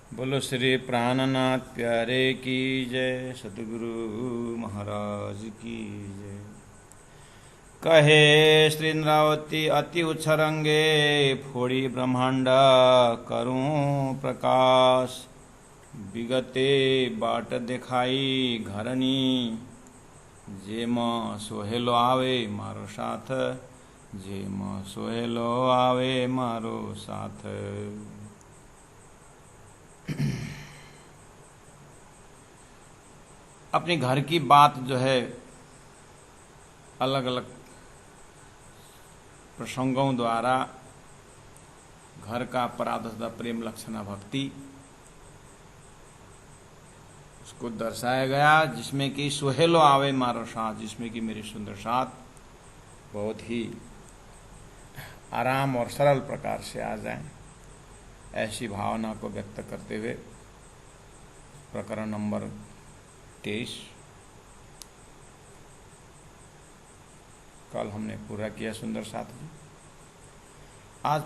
बोलो श्री प्राणनाथ प्यारे की जय, सतगुरु महाराज की जय। कहे श्री इंद्रावती अति उच्छरंगे, फोड़ी ब्रह्मांड करूं प्रकाश। विगते बाट दिखाई घरनी, जेम सोहेलो आवे मारो साथ। जेम सोहेलो आवे मारो साथ। अपने घर की बात जो है अलग अलग प्रसंगों द्वारा घर का पराधता प्रेम लक्षणा भक्ति उसको दर्शाया गया, जिसमें कि सुहेलो आवे मारो साथ, जिसमें कि मेरी सुंदर साथ बहुत ही आराम और सरल प्रकार से आ जाए, ऐसी भावना को व्यक्त करते हुए प्रकरण नंबर 23 कल हमने पूरा किया सुंदर साथ जी। आज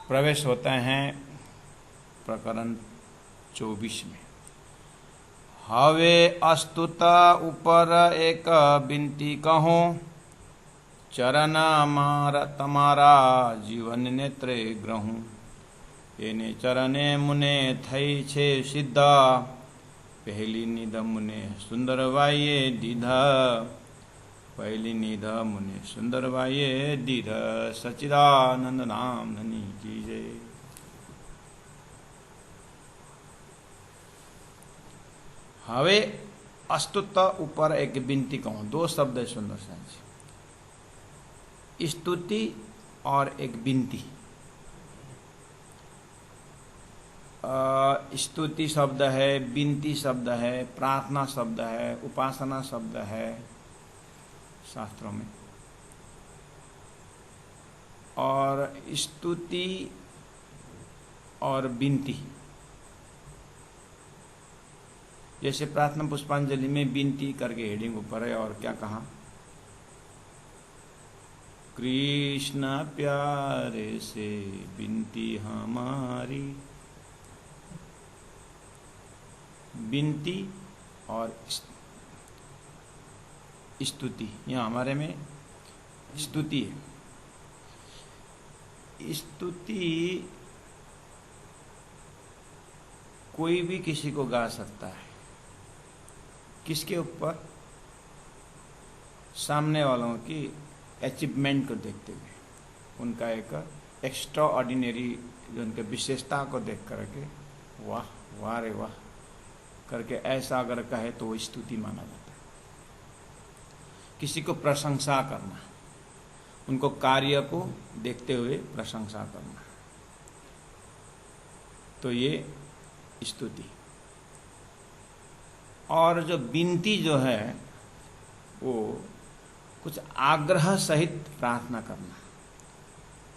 प्रवेश होते हैं प्रकरण 24 में। हवे अस्तुत ऊपर एक बिनती कहूं, चरण मार तमारा जीवन नेत्रे ग्रहूं। एने चरणे मुने थई छे सिद्धा, पहली निध मुने सुंदर वाये दीधा। पहली निध मुने सुंदर वाये दीध, सच्चिदानंद नाम धनी की जय। हवे अस्तुत ऊपर एक विनती कहूं, दो शब्द है सुंदर साज, स्तुति और एक विनती। स्तुति शब्द है, विनती शब्द है, प्रार्थना शब्द है, उपासना शब्द है शास्त्रों में। और स्तुति और विनती, जैसे प्रार्थना पुष्पांजलि में विनती करके हेडिंग ऊपर है, और क्या कहा, कृष्ण प्यारे से विनती हमारी। विनती और स्तुति, यहाँ हमारे में स्तुति है। स्तुति कोई भी किसी को गा सकता है, किसके ऊपर, सामने वालों की अचीवमेंट को देखते हुए, उनका एक एक्स्ट्रा ऑर्डिनरी जो उनके विशेषता को देख करके वाह वाह रे वाह करके ऐसा अगर कहे तो वो स्तुति माना जाता है। किसी को प्रशंसा करना, उनको कार्य को देखते हुए प्रशंसा करना, तो ये स्तुति। और जो विनती जो है वो कुछ आग्रह सहित प्रार्थना करना,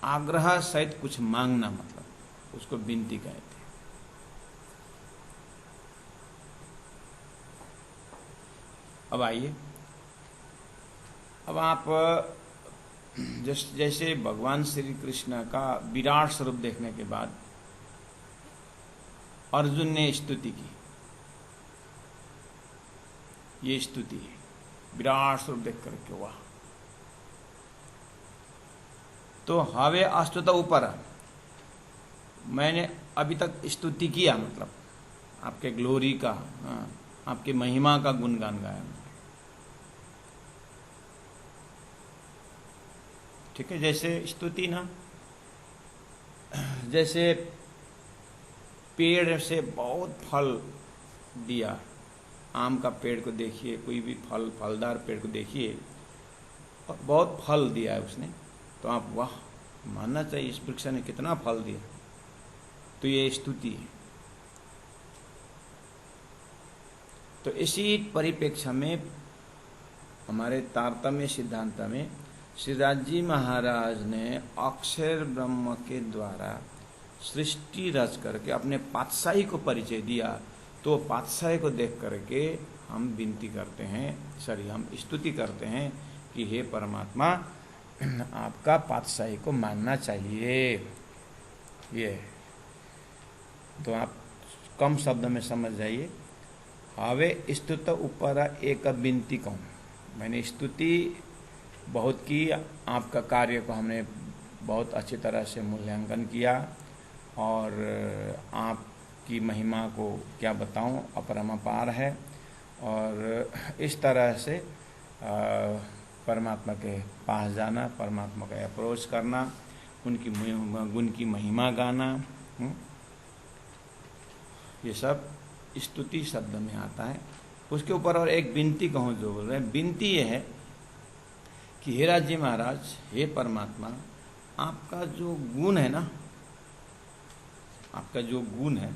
आग्रह सहित कुछ मांगना, मतलब उसको विनती कहते हैं। अब आइए, अब आप जैसे भगवान श्री कृष्ण का विराट स्वरूप देखने के बाद अर्जुन ने स्तुति की, ये स्तुति है, विराट स्वरूप देख करके वाह। तो हवे अस्तुत ऊपर, मैंने अभी तक स्तुति किया, मतलब आपके ग्लोरी का, आपकी महिमा का गुणगान गाया, ठीक है। जैसे स्तुति ना, जैसे पेड़ से बहुत फल दिया, आम का पेड़ को देखिए, कोई भी फलदार पेड़ को देखिए, बहुत फल दिया है उसने, तो आप वाह मानना चाहिए, इस वृक्ष ने कितना फल दिया, तो ये स्तुति है। तो इसी परिप्रेक्ष्य में हमारे तारतम्य सिद्धांत में श्रीराज जी महाराज ने अक्षर ब्रह्म के द्वारा सृष्टि रच करके अपने पातशाही को परिचय दिया। तो पातशाही को देख करके हम विनती करते हैं, हम स्तुति करते हैं कि हे परमात्मा, आपका पातशाही को मानना चाहिए। ये तो आप कम शब्द में समझ जाइए। हवे स्तुत ऊपर एक बिनती कहूँ, मैंने स्तुति बहुत की, आपका कार्य को हमने बहुत अच्छी तरह से मूल्यांकन किया और आपकी महिमा को क्या बताऊं, अपरंपार है। और इस तरह से परमात्मा के पास जाना, परमात्मा का अप्रोच करना, उनकी गुण की महिमा गाना, ये सब स्तुति शब्द में आता है। उसके ऊपर और एक विनती कहूँ जो बोल रहे हैं, विनती ये है कि हे राज जी महाराज, हे परमात्मा, आपका जो गुण है ना, आपका जो गुण है,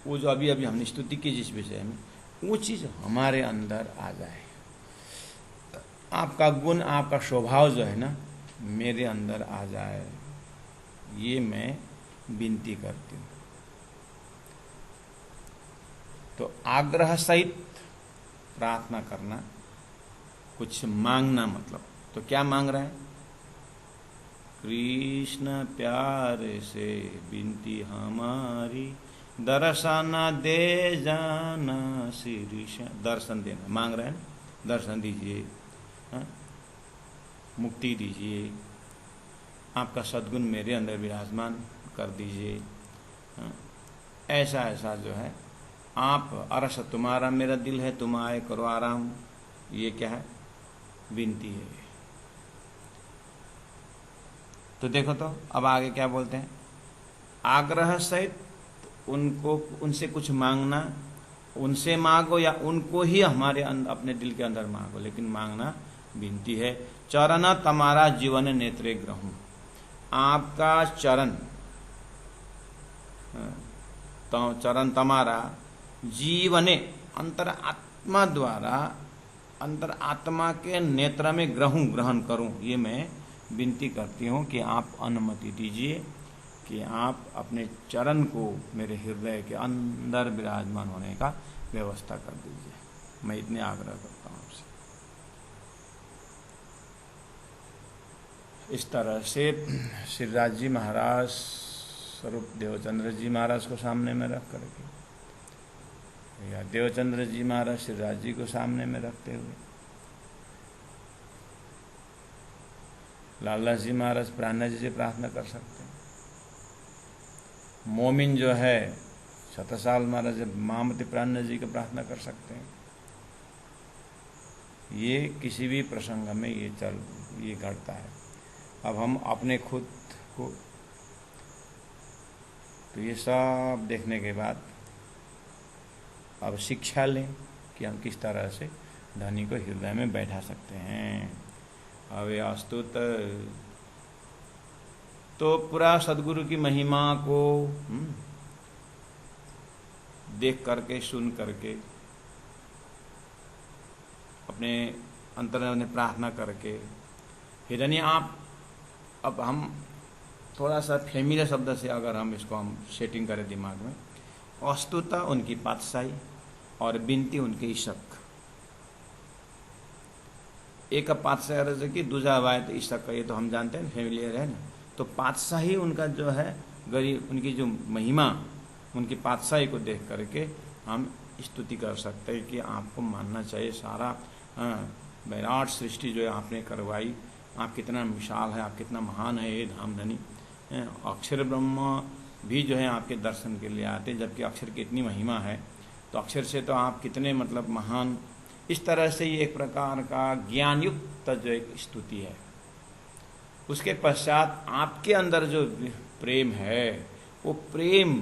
वो जो अभी अभी हमने स्तुति की जिस विषय में, वो चीज़ हमारे अंदर आ जाए। आपका गुण, आपका स्वभाव जो है ना, मेरे अंदर आ जाए, ये मैं विनती करती हूँ। तो आग्रह सहित प्रार्थना करना, कुछ मांगना, मतलब तो क्या मांग रहे हैं? कृष्ण प्यारे से विनती हमारी, दर्शन दे जाना शीर्ष। दर्शन देना मांग रहे हैं, दर्शन दीजिए, मुक्ति दीजिए, आपका सद्गुण मेरे अंदर विराजमान कर दीजिए। ऐसा ऐसा जो है आप, अरस तुम्हारा मेरा दिल है, तुम आए करो आराम, ये क्या है? विनती है। तो देखो तो अब आगे क्या बोलते हैं, आग्रह सहित उनको, उनसे कुछ मांगना, उनसे मांगो या उनको ही हमारे अपने दिल के अंदर मांगो, लेकिन मांगना विनती है। चरण तमारा जीवन नेत्रे ग्रहूं, आपका चरण, तो चरण तमारा जीवने, अंतर आत्मा द्वारा, अंतर आत्मा के नेत्र में ग्रहण करूं, ये मैं विनती करती हूँ कि आप अनुमति दीजिए कि आप अपने चरण को मेरे हृदय के अंदर विराजमान होने का व्यवस्था कर दीजिए। मैं इतने आग्रह करता हूँ आपसे। इस तरह से श्रीराज जी महाराज स्वरूप देवचंद्र जी महाराज को सामने में रख करके, या देवचंद्र जी महाराज श्रीराज जी को सामने में रखते हुए, लालदास जी महाराज प्राणनाथ जी से प्रार्थना कर सकते हैं। मोमिन जो है छत्रसाल महाराज महामती प्राणनाथ जी को प्रार्थना कर सकते हैं। ये किसी भी प्रसंग में ये घटता है। अब हम अपने खुद को, तो ये सब देखने के बाद अब शिक्षा लें कि हम किस तरह से धनी को हृदय में बैठा सकते हैं। अवे अस्तुत, तो पूरा सदगुरु की महिमा को देख करके, सुन करके, अपने अंतर में प्रार्थना करके, हिरण्य आप, अब हम थोड़ा सा फैमिलियर शब्द से अगर हम इसको हम सेटिंग करें दिमाग में, अस्तुता उनकी पातशाही और विनती उनके ईशक। एक पातशाही अर्ज की, दूसरा वायत ईशक का, ये तो हम जानते हैं, फैमिलियर है ना। तो पातशाही उनका जो है, गरीब, उनकी जो महिमा, उनकी पातशाही को देख करके हम स्तुति कर सकते हैं कि आपको मानना चाहिए, सारा विराट सृष्टि जो है आपने करवाई, आप कितना विशाल है, आप कितना महान है, ये धामधनी। अक्षर ब्रह्म भी जो है आपके दर्शन के लिए आते, जबकि अक्षर की इतनी महिमा है, तो अक्षर से तो आप कितने मतलब महान। इस तरह से ये एक प्रकार का ज्ञान युक्त जो एक स्तुति है। उसके पश्चात आपके अंदर जो प्रेम है, वो प्रेम,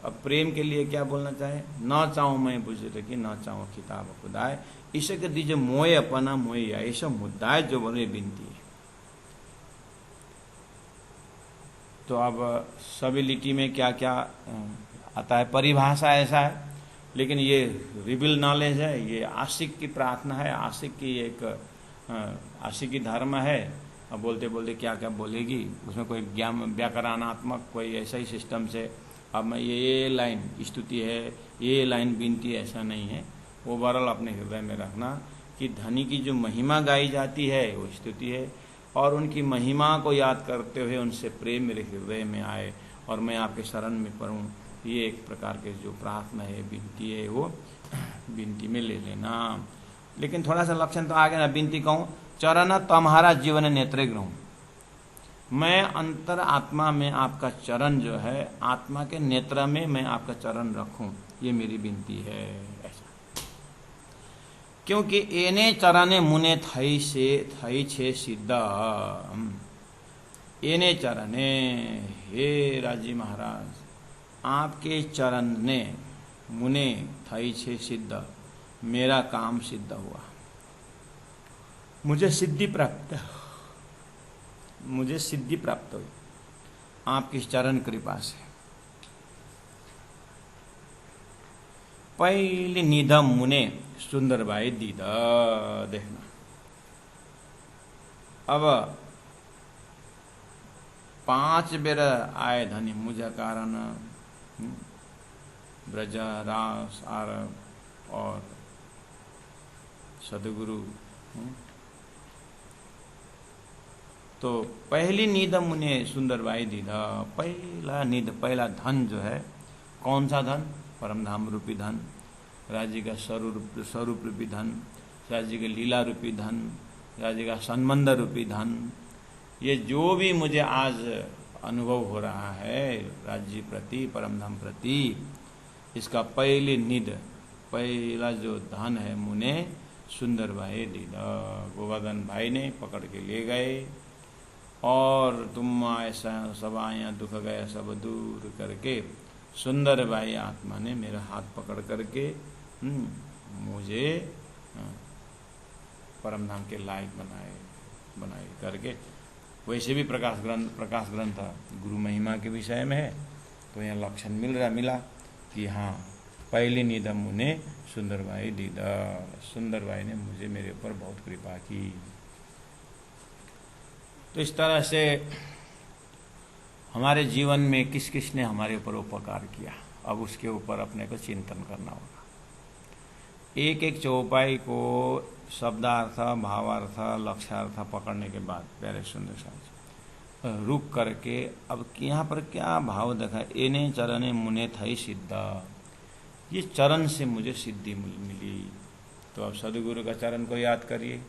अब प्रेम के लिए क्या बोलना चाहे, ना चाहूँ मैं बुझ कि ना चाहूँ किताब खुदाए, ईश्वर के दीजिए मोए अपना मोए, ऐसा मुद्दा है जो बोले विनती है। तो अब सबिलिटी में क्या क्या आता है, परिभाषा ऐसा है, लेकिन ये रिबिल नॉलेज है, ये आशिक की प्रार्थना है, आशिक की एक आशिकी धर्म है। अब बोलते बोलते क्या क्या बोलेगी, उसमें कोई ज्ञान व्याकरणात्मक कोई ऐसा ही सिस्टम से, अब मैं ये लाइन स्तुति है, ये लाइन विनती, ऐसा नहीं है। ओवरऑल अपने हृदय में रखना कि धनी की जो महिमा गाई जाती है वो स्तुति है, और उनकी महिमा को याद करते हुए उनसे प्रेम मेरे हृदय में आए, और मैं आपके शरण में पड़ूं, ये एक प्रकार के जो प्रार्थना है, विनती है, वो विनती में ले लेना। लेकिन थोड़ा सा लक्षण तो आगे ना, विनती कहूँ, चरण तुम्हारा जीवन नेत्रे ग्रहूँ, मैं अंतर आत्मा में आपका चरण जो है, आत्मा के नेत्र में मैं आपका चरण रखूं, ये मेरी विनती है। ऐसा क्योंकि एने चरणे मुने थई छे सिद्ध, एने चरणे, हे राजी महाराज, आपके चरण ने मुने थई छे सिद्ध, मेरा काम सिद्ध हुआ, मुझे सिद्धि प्राप्त हुई आपकी चरण कृपा से। पहली निधम मुने सुंदर भाई दीदा, देखना अब 5 बेर आए धनी मुझे कारण, ब्रज रास आरव और सदगुरु। तो पहली नींद मुने सुंदर भाई दीदा, पहला नींद, पहला धन जो है, कौन सा धन? परम धाम रूपी धन, राज्य का स्वरूप रूपी धन, राज्य के लीला रूपी धन, राज्य का संबंध रूपी धन, ये जो भी मुझे आज अनुभव हो रहा है राज्य प्रति, परम धाम प्रति, इसका पहली निध, पहला जो धन है मुने सुंदर भाई दीदा, गोवर्धन भाई ने पकड़ के ले गए और तुम ऐसा सब आया दुख गया सब दूर करके, सुंदर भाई आत्मा ने मेरा हाथ पकड़ करके मुझे परम धाम के लायक बनाए करके। वैसे भी प्रकाश ग्रंथ गुरु महिमा के विषय में है, तो यहाँ लक्षण मिला कि हाँ, पहली निधम मुने सुंदर भाई दीदा, सुंदर भाई ने मुझे, मेरे ऊपर बहुत कृपा की। तो इस तरह से हमारे जीवन में किस किस ने हमारे ऊपर उपकार किया, अब उसके ऊपर अपने को चिंतन करना होगा। एक एक चौपाई को शब्दार्थ, भावार्थ, लक्ष्यार्थ पकड़ने के बाद प्यारे सुंदर साहब रुक करके अब यहाँ पर क्या भाव देखा, एने चरणे मुने थई सिद्ध, ये चरण से मुझे सिद्धि मिली। तो अब सदगुरु का चरण को याद करिए,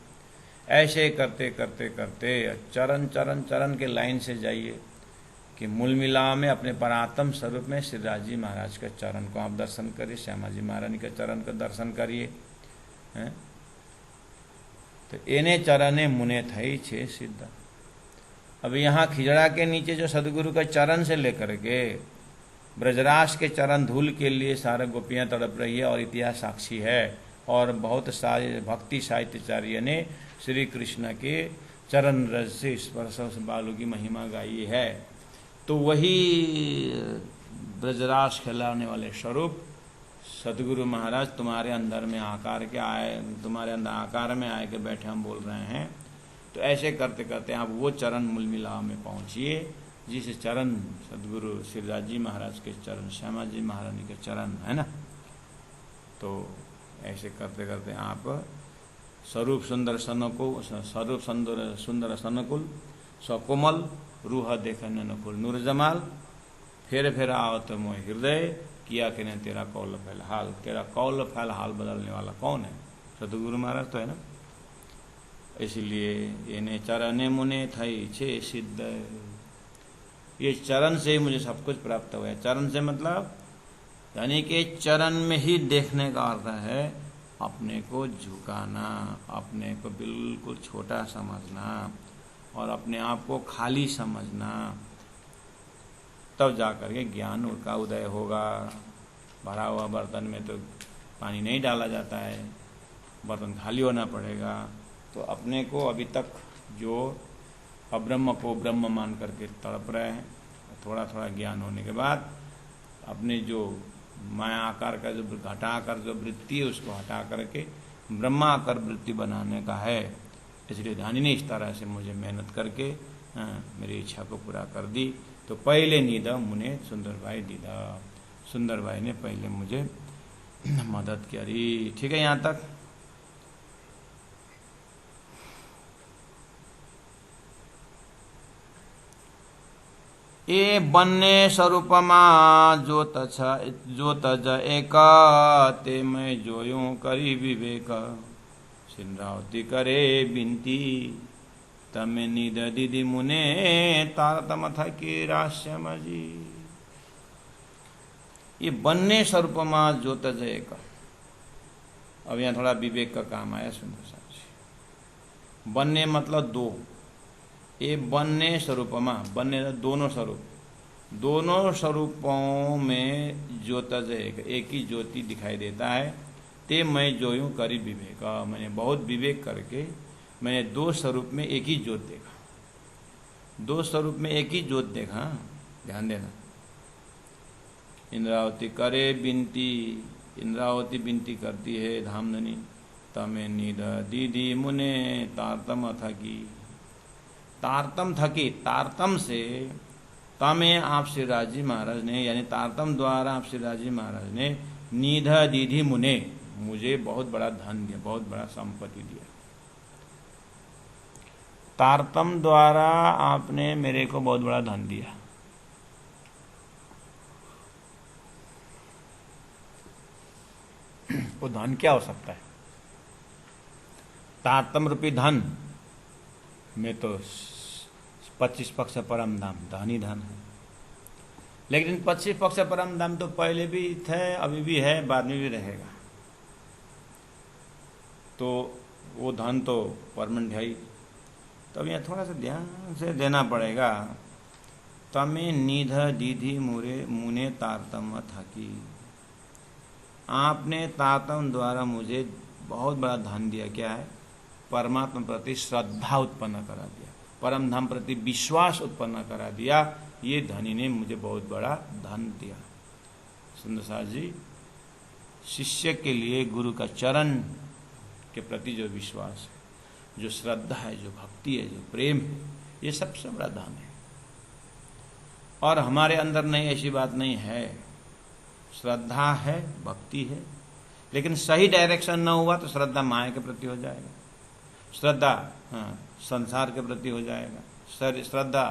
ऐसे करते करते करते चरण चरण चरण के लाइन से जाइए कि मूल मिला में अपने परात्म स्वरूप में श्रीराज जी महाराज के चरण को आप दर्शन करिए, श्यामा जी महारानी के चरण का दर्शन करिए। तो एने चरणे मुने थई छे सिद्ध। अब यहाँ खिजड़ा के नीचे जो सदगुरु का चरण से लेकर के ब्रजराज के चरण धूल के लिए सारे गोपियां तड़प रही है, और इतिहास साक्षी है, और बहुत सारे भक्ति साहित्याचार्य ने श्री कृष्ण के चरण रज से स्पर्श बालू की महिमा गाई है। तो वही ब्रजराज खिलाने वाले स्वरूप सदगुरु महाराज तुम्हारे अंदर में आकार के आए, तुम्हारे अंदर आकार में आए के बैठे हम बोल रहे हैं। तो ऐसे करते करते आप वो चरण मूल मिला में पहुंचिए, जिस चरण सदगुरु श्रीराज जी महाराज के चरण, श्यामा जी महारानी के चरण है ना। तो ऐसे करते करते आप स्वरूप सुंदर सनकुल सकोमल रूह देखन नकुल नूर जमाल, फिर आवत मोह हृदय किया कि ने तेरा कौल फैल हाल। तेरा कौल फैल हाल बदलने वाला कौन है? सदगुरु महाराज तो है ना। इसलिए इन्हें चरणे मुने थई छे सिद्ध, ये चरण से ही मुझे सब कुछ प्राप्त हुआ है। चरण से मतलब यानी कि चरण में ही देखने का अर्थ है अपने को झुकाना, अपने को बिल्कुल छोटा समझना और अपने आप को खाली समझना, तब जाकर के ज्ञान का उदय होगा। भरा हुआ बर्तन में तो पानी नहीं डाला जाता है, बर्तन खाली होना पड़ेगा। तो अपने को अभी तक जो अब्रह्म को ब्रह्म मान करके तड़प रहे हैं, थोड़ा थोड़ा ज्ञान होने के बाद अपने जो माया आकार का जो घटा आकार जो वृत्ति है उसको हटा करके ब्रह्माकार वृत्ति बनाने का है। इसलिए ध्यानी ने इस तरह से मुझे मेहनत करके मेरी इच्छा को पूरा कर दी। तो पहले नीदा मुने सुंदर भाई दीदा, सुंदर भाई ने पहले मुझे मदद करी। ठीक है, यहाँ तक। ए बन्ने स्वरूपमा जोत ज एक, ते मैं जोयूं करी विवेक। सिंद्रावती करे बिनती, तमे निद दीदी मुने, तारतम थकी राश्यमजी। ये बन्ने स्वरूपमा जोत ज एक। अब यहाँ थोड़ा विवेक का काम आया सुंदर साहब जी। बन्ने मतलब दो, ये बन्ने स्वरूपमा, बन्ने दोनों स्वरूप, दोनों स्वरूपों में ज्योतज एक ही ज्योति दिखाई देता है। ते मैं जोयूं करी विवेक, मैंने बहुत विवेक करके मैंने दो स्वरूप में एक ही ज्योत देखा, दो स्वरूप में एक ही ज्योत देखा। ध्यान देना। इंद्रावती करे बिनती, इंद्रावती बिनती करती है धामधनी, तमे निद दीदी मुने, तारतम थकी। तारतम थकी, तारतम से तमे आप श्री राजी महाराज ने, यानी तारतम द्वारा आप श्री राजी महाराज ने निध दीदी मुने, मुझे बहुत बड़ा धन दिया, बहुत बड़ा संपत्ति दिया। तारतम द्वारा आपने मेरे को बहुत बड़ा धन दिया। वो धन क्या हो सकता है? तारतम रूपी धन में तो 25 पक्ष परम धाम धन ही धन है। लेकिन 25 पक्ष परम धाम तो पहले भी थे, अभी भी है, बाद में भी रहेगा। तो वो धन तो परमानेंट है ही। तो यहाँ थोड़ा सा ध्यान से देना पड़ेगा। तमे निध दीधी मुरे मुने तारतम थकी, आपने तारतम द्वारा मुझे बहुत बड़ा धन दिया। क्या है? परमात्मा प्रति श्रद्धा उत्पन्न करा दिया, परम धाम प्रति विश्वास उत्पन्न करा दिया। ये धनी ने मुझे बहुत बड़ा धन दिया। सुंदर साहब जी, शिष्य के लिए गुरु का चरण के प्रति जो विश्वास है, जो श्रद्धा है, जो भक्ति है, जो प्रेम है, ये सबसे बड़ा धन है। और हमारे अंदर नहीं, ऐसी बात नहीं है। श्रद्धा है, भक्ति है, लेकिन सही डायरेक्शन न हुआ तो श्रद्धा माया के प्रति हो जाएगा, श्रद्धा संसार के प्रति हो जाएगा, श्रद्धा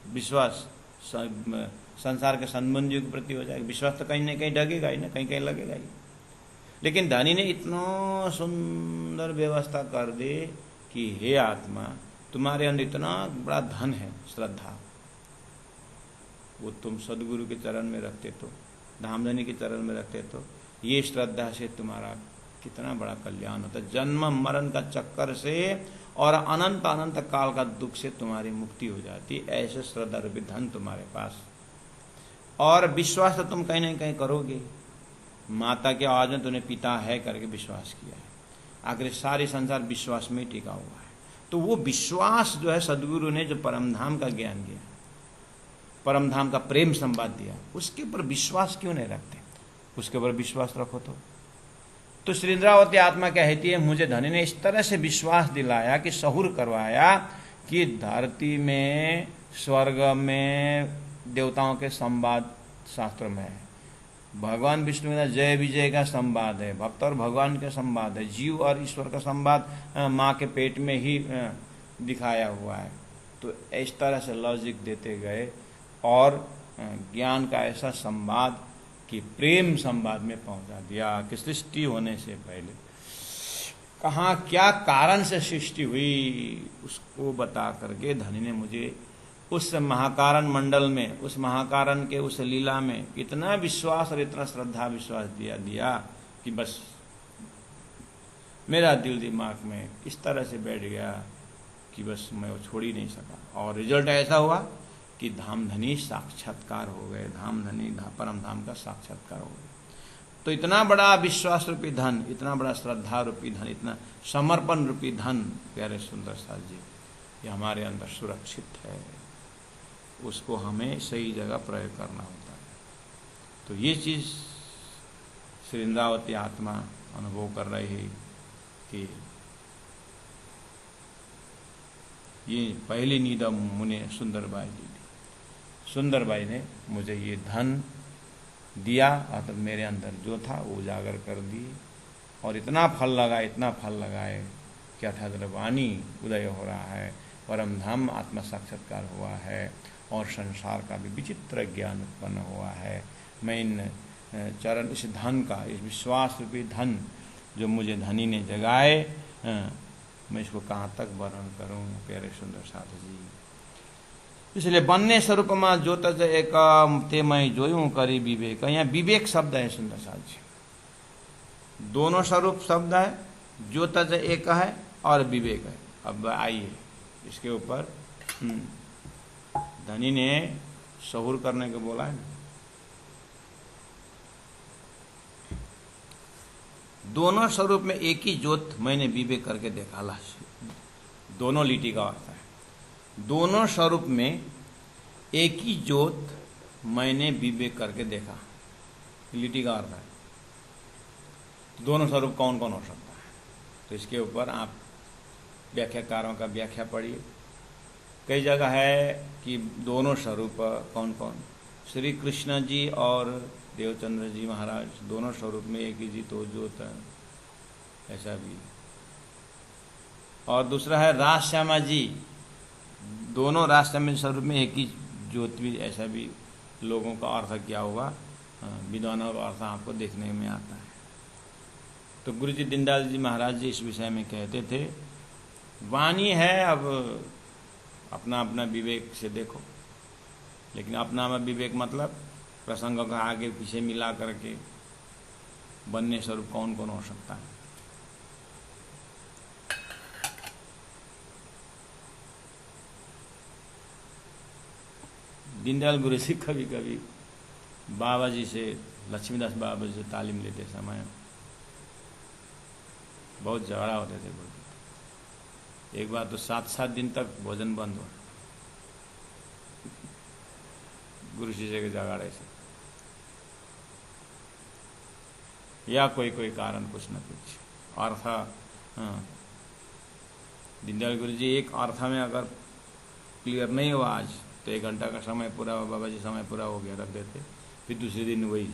विश्वास संसार के संबंधियों के प्रति हो जाएगा। विश्वास तो कहीं न कहीं डगेगा ही ना, कहीं कहीं लगेगा ही। लेकिन धनी ने इतना सुंदर व्यवस्था कर दे कि हे आत्मा, तुम्हारे अंदर इतना बड़ा धन है, श्रद्धा, वो तुम सदगुरु के चरण में रखते तो, धामधनी के चरण में रखते तो ये श्रद्धा से तुम्हारा कितना बड़ा कल्याण होता। जन्म मरण का चक्कर से और अनंत अनंत काल का दुख से तुम्हारी मुक्ति हो जाती। ऐसे श्रद्धा रूपी धन तुम्हारे पास। और विश्वास तो तुम कहीं ना कहीं करोगे। माता के आवाज में तूने पिता है करके विश्वास किया है। आखिर सारी संसार विश्वास में टिका हुआ है। तो वो विश्वास जो है, सदगुरु ने जो परमधाम का ज्ञान दिया, परमधाम का प्रेम संवाद दिया, उसके ऊपर विश्वास क्यों नहीं रखते? उसके ऊपर विश्वास रखो। तो श्री इंद्रावती आत्मा कहती है, मुझे धनी ने इस तरह से विश्वास दिलाया कि सहूर करवाया कि धरती में, स्वर्ग में देवताओं के संवाद शास्त्र में है, भगवान विष्णु का जय विजय का संवाद है, भक्त और भगवान का संवाद है, जीव और ईश्वर का संवाद माँ के पेट में ही दिखाया हुआ है। तो इस तरह से लॉजिक देते गए और ज्ञान का ऐसा संवाद कि प्रेम संवाद में पहुंचा दिया कि सृष्टि होने से पहले कहाँ क्या कारण से सृष्टि हुई, उसको बता करके धनी ने मुझे उस महाकारण मंडल में, उस महाकारण के उस लीला में इतना विश्वास और इतना श्रद्धा विश्वास दिया कि बस मेरा दिल दिमाग में इस तरह से बैठ गया कि बस मैं वो छोड़ ही नहीं सका। और रिजल्ट ऐसा हुआ कि धामधनी साक्षात्कार हो गए, धामधनी परम धाम का साक्षात्कार हो गए। तो इतना बड़ा विश्वास रूपी धन, इतना बड़ा श्रद्धा रूपी धन, इतना समर्पण रूपी धन प्यारे सुंदर साथ जी, ये हमारे अंदर सुरक्षित है। उसको हमें सही जगह प्रयोग करना होता है। तो ये चीज श्री इंद्रावती आत्मा अनुभव कर रही है कि ये पहली नींद मुने सुंदरबाई ली। सुंदरबाई ने मुझे ये धन दिया और तब मेरे अंदर जो था वो उजागर कर दी। और इतना फल लगा, इतना फल लगाए कि अठारह वाणी उदय हो रहा है, परम धाम आत्मा साक्षात्कार हुआ है। और संसार का भी विचित्र ज्ञान उत्पन्न हुआ है। मैं इन चरण, इस धन का, इस विश्वास रूपी धन जो मुझे धनी ने जगाए, मैं इसको कहाँ तक वर्णन करूँ प्यारे सुंदर साथ जी। इसलिए बनने स्वरूप में जोत एक ते मैं जोयूं करी विवेक, यहाँ विवेक शब्द है सुंदर साथ जी। दोनों स्वरूप शब्द है, ज्योत एक है और विवेक है। अब आइए इसके ऊपर धनी ने सहूर करने को बोला है ना। दोनों स्वरूप में एक ही ज्योत मैंने विवेक करके देखा ला, दोनों लिटी का अर्थ है। दोनों स्वरूप में एक ही ज्योत मैंने विवेक करके देखा, लिटी का अर्थ है। दोनों स्वरूप कौन कौन हो सकता है, तो इसके ऊपर आप व्याख्याकारों का व्याख्या पढ़िए। कई जगह है कि दोनों स्वरूप कौन कौन, श्री कृष्ण जी और देवचंद्र जी महाराज दोनों स्वरूप में एक ही जी तो ज्योत है, ऐसा भी। और दूसरा है रास श्यामा जी, दोनों रास श्यामा स्वरूप में एक ही ज्योत भी, ऐसा भी लोगों का अर्थ क्या होगा, विद्वानों का अर्थ आपको देखने में आता है। तो गुरु जी दीनदयाल जी महाराज जी इस विषय में कहते थे, वाणी है अब अपना अपना विवेक से देखो, लेकिन अपना विवेक मतलब प्रसंगों का आगे पीछे मिला करके बनने स्वरूप कौन कौन हो सकता है। दीनदयाल गुरु जी कभी कभी बाबा जी से, लक्ष्मीदास बाबा जी से तालीम लेते समय बहुत झगड़ा होते थे। बोलते एक बार तो 7-7 दिन तक भोजन बंद हुआ गुरु जी के झगड़े से, या कोई कोई कारण कुछ न कुछ अर्थ। दीनदयाल गुरु जी एक अर्थ में अगर क्लियर नहीं हुआ आज, तो 1 घंटा का समय पूरा हुआ, बाबा जी समय पूरा हो गया, रख देते। फिर दूसरे दिन वही,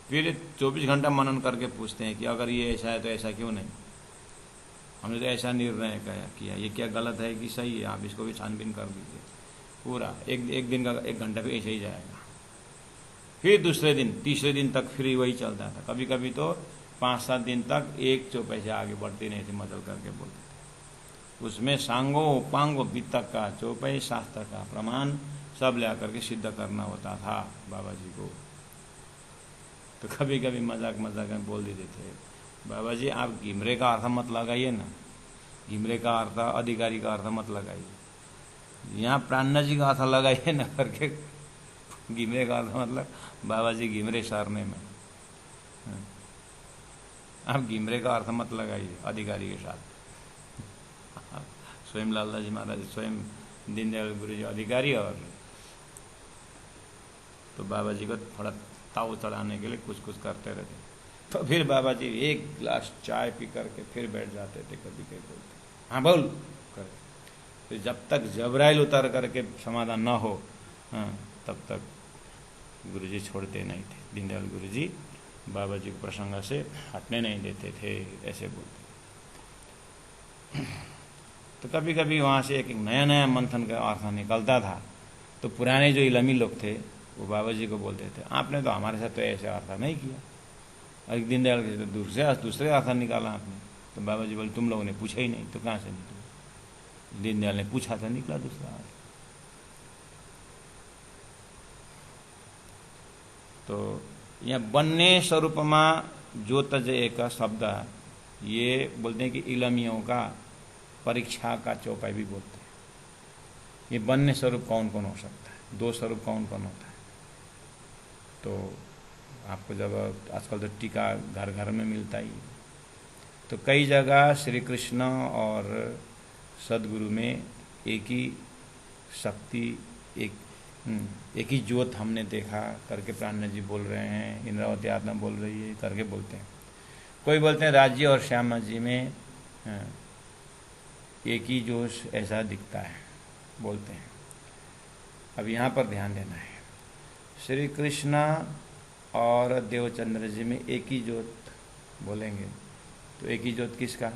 फिर 24 घंटा मनन करके पूछते हैं कि अगर ये ऐसा है तो ऐसा क्यों नहीं, हमने तो ऐसा निर्णय किया, ये क्या गलत है कि सही है, आप इसको भी छानबीन कर दीजिए। पूरा एक दिन का 1 घंटा भी ऐसे ही जाएगा। फिर दूसरे दिन, तीसरे दिन तक फिर वही चलता था। कभी कभी तो 5-7 दिन तक एक चौपाई से आगे बढ़ती नहीं थी, मदल करके बोलते थे। उसमें सांगो उपांगो वितक का, चौपाई शास्त्र का प्रमाण सब ला करके सिद्ध करना होता था बाबा जी को। तो कभी कभी मजाक में बोल देते थे, बाबा जी आप घिमरे का अर्थ मत लगाइए ना, घिमरे का अर्थ अधिकारी का अर्थ मत लगाइए, यहाँ प्राणना जी का अर्थ लगाइए ना करके। घिमरे का अर्थ मतलब बाबा जी घिमरे सारने में, आप घिमरे का अर्थ मत लगाइए अधिकारी के साथ। स्वयं लालदास जी महाराज, स्वयं दीनदयाल गुरु जी अधिकारी, और तो बाबा जी को थोड़ा ताव चढ़ाने के लिए कुछ कुछ करते रहते। तो फिर बाबा जी 1 गिलास चाय पी करके फिर बैठ जाते थे। कभी कभी बोलते, हाँ बोल कर। तो जब तक जबराइल उतर करके समाधान न हो, तब तक गुरुजी छोड़ते नहीं थे। दीनदयाल गुरुजी बाबा जी को प्रसंग से हटने नहीं देते थे, ऐसे बोलते। तो कभी कभी वहाँ से एक नया नया मंथन का अर्थ निकलता था। तो पुराने जो इलमी लोग थे वो बाबा जी को बोलते थे, आपने तो हमारे साथ तो ऐसे अर्थ नहीं किया, और एक दीनदयाल के दूसरे अर्थ निकाला आपने। तो बाबा जी बोले, तुम लोगों ने पूछा ही नहीं, तो कहाँ से निकला? दीनदयाल ने पूछा था, निकला दूसरा अर्थ। तो यहाँ बनने स्वरूप में जो तज एक शब्द, ये बोलते हैं कि इलमियों का परीक्षा का चौपाई भी बोलते हैं। ये बनने स्वरूप कौन कौन हो सकता है, 2 स्वरूप कौन कौन होता है। तो आपको जब आजकल तो टीका घर घर में मिलता ही, तो कई जगह श्री कृष्ण और सदगुरु में एक ही शक्ति, एक ही ज्योत हमने देखा करके प्राण जी बोल रहे हैं, इंद्रावती आत्मा बोल रही है करके बोलते हैं। कोई बोलते हैं राज्य और श्यामा जी में एक ही जोश ऐसा दिखता है, बोलते हैं। अब यहाँ पर ध्यान देना है, श्री कृष्ण और देवचंद्र जी में एक ही ज्योत बोलेंगे, तो एक ही ज्योत किसका?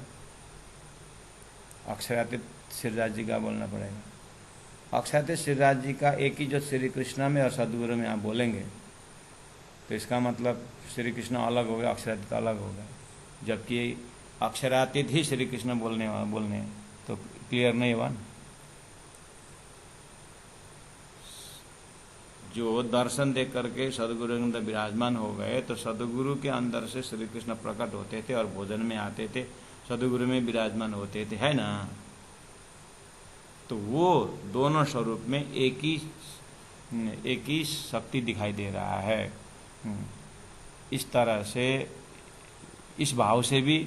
अक्षरातीत श्रीराज जी का बोलना पड़ेगा। अक्षरातीत श्रीराज जी का एक ही जो श्री कृष्ण में और सदगुरु में आप बोलेंगे तो इसका मतलब श्री कृष्ण अलग हो गया, अक्षरातीत अलग हो गया, जबकि अक्षरातीत ही श्री कृष्ण बोलने तो क्लियर नहीं हुआ ना। जो दर्शन देख करके सदगुरु के अंदर विराजमान हो गए तो सदगुरु के अंदर से श्री कृष्ण प्रकट होते थे और भोजन में आते थे, सदगुरु में विराजमान होते थे, है ना। तो वो दोनों स्वरूप में एक ही शक्ति दिखाई दे रहा है। इस तरह से इस भाव से भी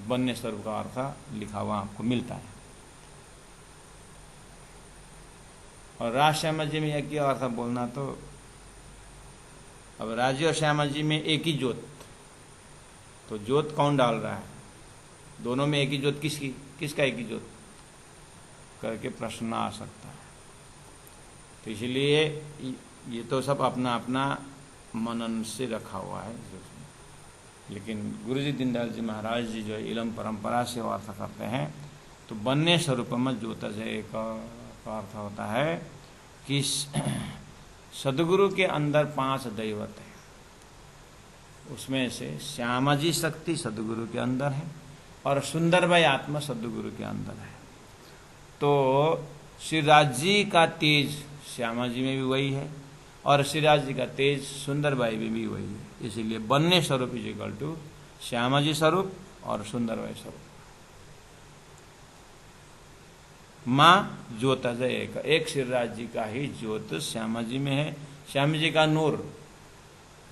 बनने स्वरूप का अर्थ लिखा हुआ आपको मिलता है। और राज श्यामा जी में एक ही अर्थ बोलना तो अब राजी और श्यामा जी में एक ही ज्योत, तो ज्योत कौन डाल रहा है, दोनों में एक ही ज्योत किसका एक ही ज्योत करके प्रश्न आ सकता है। तो इसलिए ये तो सब अपना अपना मनन से रखा हुआ है, लेकिन गुरु जी दीनदयाल जी महाराज जी जो इलम परंपरा से अर्थ करते हैं तो बनने स्वरूप में ज्योत एक अर्थ होता है कि सदगुरु के अंदर 5 दैवत है, उसमें से श्यामा जी शक्ति सदगुरु के अंदर है और सुंदरबाई आत्मा सदगुरु के अंदर है। तो श्रीराज जी का तेज श्यामा जी में भी वही है और श्रीराज जी का तेज सुंदरबाई में भी वही है। इसीलिए बनने स्वरूप इज इक्वल टू श्यामा जी स्वरूप और सुंदरबाई स्वरूप। माँ ज्योत एक श्रीराज जी का ही ज्योत श्यामा जी में है, श्यामा जी का नूर,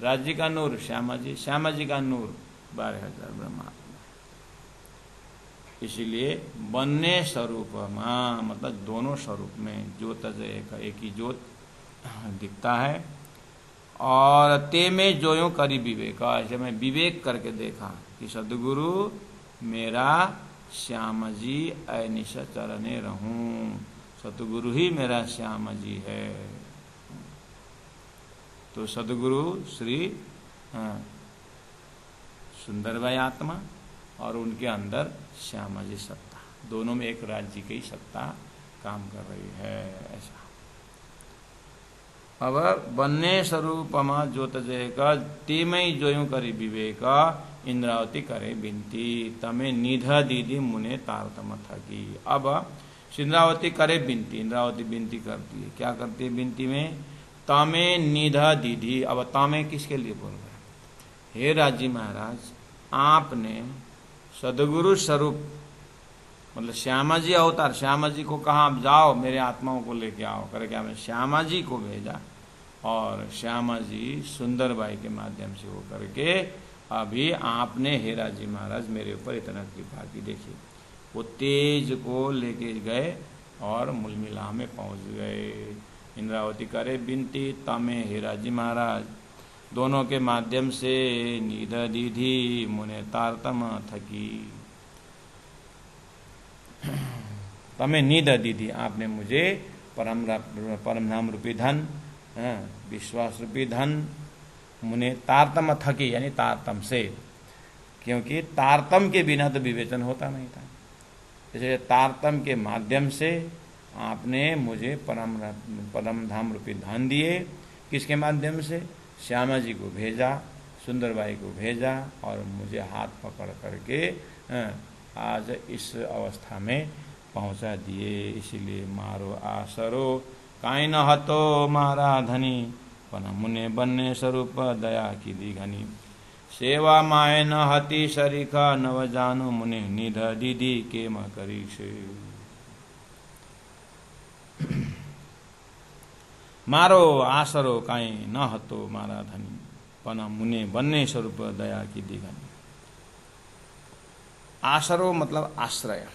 राज जी का नूर श्यामा जी का नूर 12,000 ब्रह्मा। इसीलिए बनने स्वरूप माँ मतलब दोनों स्वरूप में ज्योत एक ही ज्योत दिखता है। और ते में जोयों करी विवेक, ऐसे मैं विवेक करके देखा कि सदगुरु मेरा श्याम जी अनिश चरणे रहूं, सतगुरु ही मेरा श्याम जी है। तो सदगुरु श्री सुंदरबाई आत्मा और उनके अंदर श्यामा जी सत्ता, दोनों में एक राज्य की सत्ता काम कर रही है। ऐसा अब बनने स्वरूपमा ज्योत जयका तेमय जोयू करी विवेक इंद्रावती करे बिनती तमे निधा दीदी मुने तारतम थकी। अब इंद्रावती करे बिनती, इंद्रावती बिनती करती है, क्या करती है बिनती में, तमे निधा दीदी। अब तमे किसके लिए बोल रहे हैं, हे राजी महाराज आपने सदगुरु स्वरूप मतलब श्यामा जी अवतार, श्यामा जी को कहा आप जाओ मेरे आत्माओं को लेके आओ करके हमें श्यामा जी को भेजा और श्यामा जी सुंदरबाई के माध्यम से वो करके अभी आपने हेरा जी महाराज मेरे ऊपर इतना कृपा की। देखिए वो तेज को लेके गए और मूलमिला में पहुंच गए। इंद्रावती करे बिनती तमे हेरा जी महाराज, दोनों के माध्यम से नीध दीधी मुने तारतम थकी। तमे नीध दीदी, आपने मुझे परम नाम रूपी धन, विश्वास रूपी धन, मुने तारतम थकी यानी तारतम से, क्योंकि तारतम के बिना तो विवेचन होता नहीं था। इसलिए तारतम के माध्यम से आपने मुझे परम धाम रूपी धन दिए। किसके माध्यम से, श्यामा जी को भेजा, सुंदरबाई को भेजा और मुझे हाथ पकड़ करके आज इस अवस्था में पहुंचा दिए। इसीलिए मारो आसरो काई न हतो मारा धनी, पन मुने बनने स्वरूप दया की दीघनी। सेवा माय न हति शरीखा, नव जानो मुने निध दीदी के म करीश। मारो आसरो काई न हतो मारा धनी, पन मुने बनने स्वरूप दया की दीघनी। आसरो मतलब आश्रय,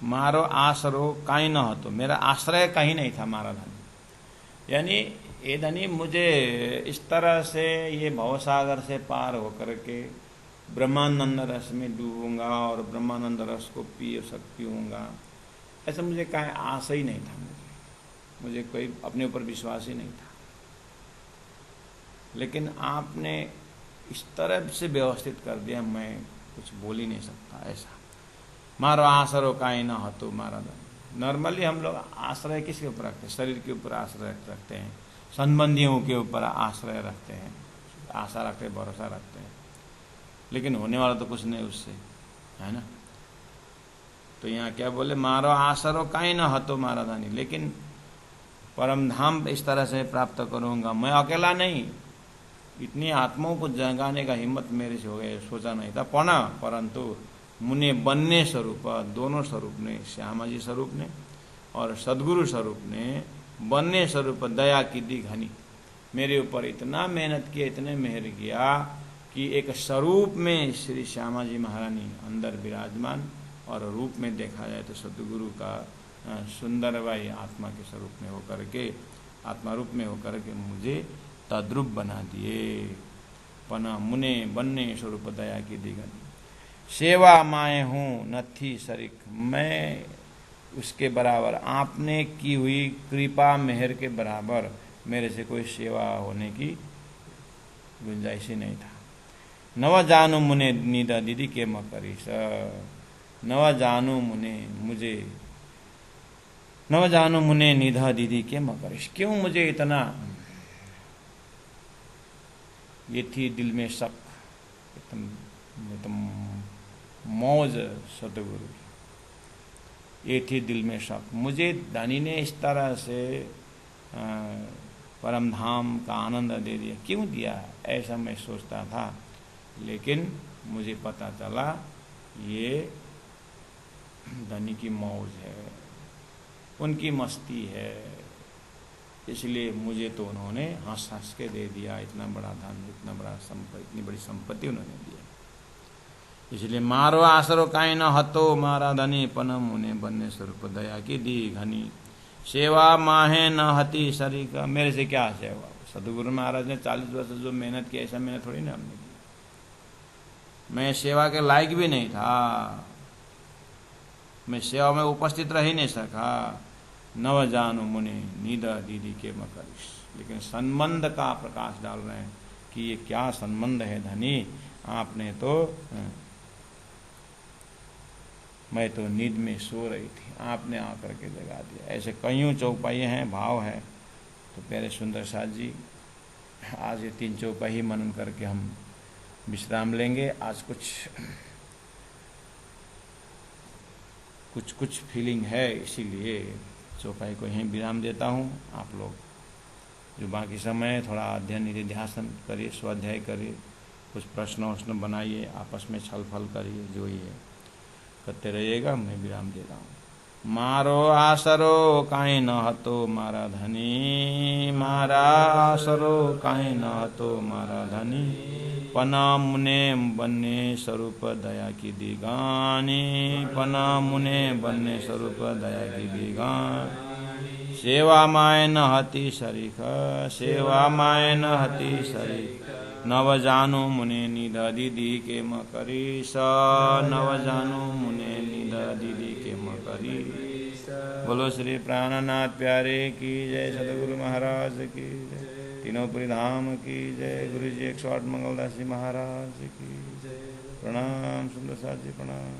मारो आसरो काई न हो, तो मेरा आश्रय कहीं नहीं था मारा धनी। यानी ये धनी मुझे इस तरह से ये भवसागर से पार होकर के ब्रह्मानंद रस में डूबूंगा और ब्रह्मानंद रस को पीऊंगा, ऐसा मुझे कहीं आशा ही नहीं था। मुझे कोई अपने ऊपर विश्वास ही नहीं था। लेकिन आपने इस तरह से व्यवस्थित कर दिया, मैं कुछ बोल ही नहीं सकता ऐसा। मारो आसरो काई न हतो मारा धनी। नॉर्मली हम लोग आश्रय किसके ऊपर रखते हैं? शरीर के ऊपर आश्रय रखते हैं, संबंधियों के ऊपर आश्रय रखते हैं, आशा रखते हैं, भरोसा रखते हैं, लेकिन होने वाला तो कुछ नहीं उससे, है ना। तो यहाँ क्या बोले? मारो आसरो काई न हतो मारा धनी। लेकिन परम धाम इस तरह से प्राप्त करूंगा, मैं अकेला नहीं, इतनी आत्माओं को जगाने का हिम्मत मेरे से हो गया, सोचा नहीं था। परंतु मुने बनने स्वरूप, दोनों स्वरूप ने, श्यामा जी स्वरूप ने और सदगुरु स्वरूप ने बनने स्वरूप दया की दी घनी। मेरे ऊपर इतना मेहनत किया, इतने मेहर किया कि एक स्वरूप में श्री श्यामा जी महारानी अंदर विराजमान, और रूप में देखा जाए तो सदगुरु का सुंदर भाई आत्मा के स्वरूप में होकर के, आत्मा रूप में होकर के मुझे तद्रूप बना दिए। पना मुने बनने स्वरूप दया की दी घनी। सेवा माए हूँ नथी शरीक, मैं उसके बराबर, आपने की हुई कृपा मेहर के बराबर मेरे से कोई सेवा होने की गुंजाइश ही नहीं था। नव जानू मुने निदा दीदी के मकरीस, नव जानू मुने मुझे, नव जानू मुने निधा दीदी के मकरीस। क्यों मुझे इतना, ये थी दिल में शक, एकदम मौज सतगुरु, ये थी दिल में शक। मुझे धनी ने इस तरह से परम धाम का आनंद दे दिया, क्यों दिया ऐसा मैं सोचता था, लेकिन मुझे पता चला ये धनी की मौज है, उनकी मस्ती है, इसलिए मुझे तो उन्होंने हंस हंस के दे दिया। इतना बड़ा धन, इतना बड़ा संपत्ति, इतनी बड़ी संपत्ति उन्होंने दिया। इसलिए मारो आसरो काई न हतो मारा धनी, पन मुने बनने स्वरूप दया की दी घनी। सेवा माहे न हती शरीक, मेरे से क्या सेवा? सदगुरु महाराज ने 40 वर्ष जो मेहनत की, ऐसा मेहनत थोड़ी ना हमने की। मैं सेवा के लायक भी नहीं था, मैं सेवा में उपस्थित रह ही नहीं सका। नव जानू मुनि नीदा दीदी के मकरिश, लेकिन संबंध का प्रकाश डाल रहे हैं कि ये क्या संबंध है धनी, आपने तो, मैं तो नींद में सो रही थी, आपने आकर के जगा दिया। ऐसे कईयों चौपाइयाँ हैं, भाव है। तो प्यारे सुंदर साथ जी, आज ये 3 चौपाई मनन करके हम विश्राम लेंगे। आज कुछ फीलिंग है, इसीलिए चौपाई को यहीं विराम देता हूँ। आप लोग जो बाकी समय थोड़ा अध्ययन निधिध्यासन करिए, स्वाध्याय करिए, कुछ प्रश्न बनाइए, आपस में छल फल करिए, जो ही है करते रहिएगा। मैं विराम दे रहा हूँ। मारो आसरो काहे न हतो मारा धनी, मारा आसरो काहे न हतो मारा धनी, पना मुने बनने स्वरूप दया की दीगानी, पना मुने बनने स्वरूप दया की दीगानी। सेवा माय न हति शरीक, सेवा माय न हति शरीक, नव जानू मुने निधा दीदी के मकरीस, नव जानू मुने निधा दीदी के मकरीस। बोलो श्री प्राणनाथ प्यारे की जय, सदगुरु महाराज की जय, तीनों पुरी धाम की जय, गुरु जी 108 मंगलदास जी महाराज की जय। प्रणाम सुंदर साथ जी, प्रणाम।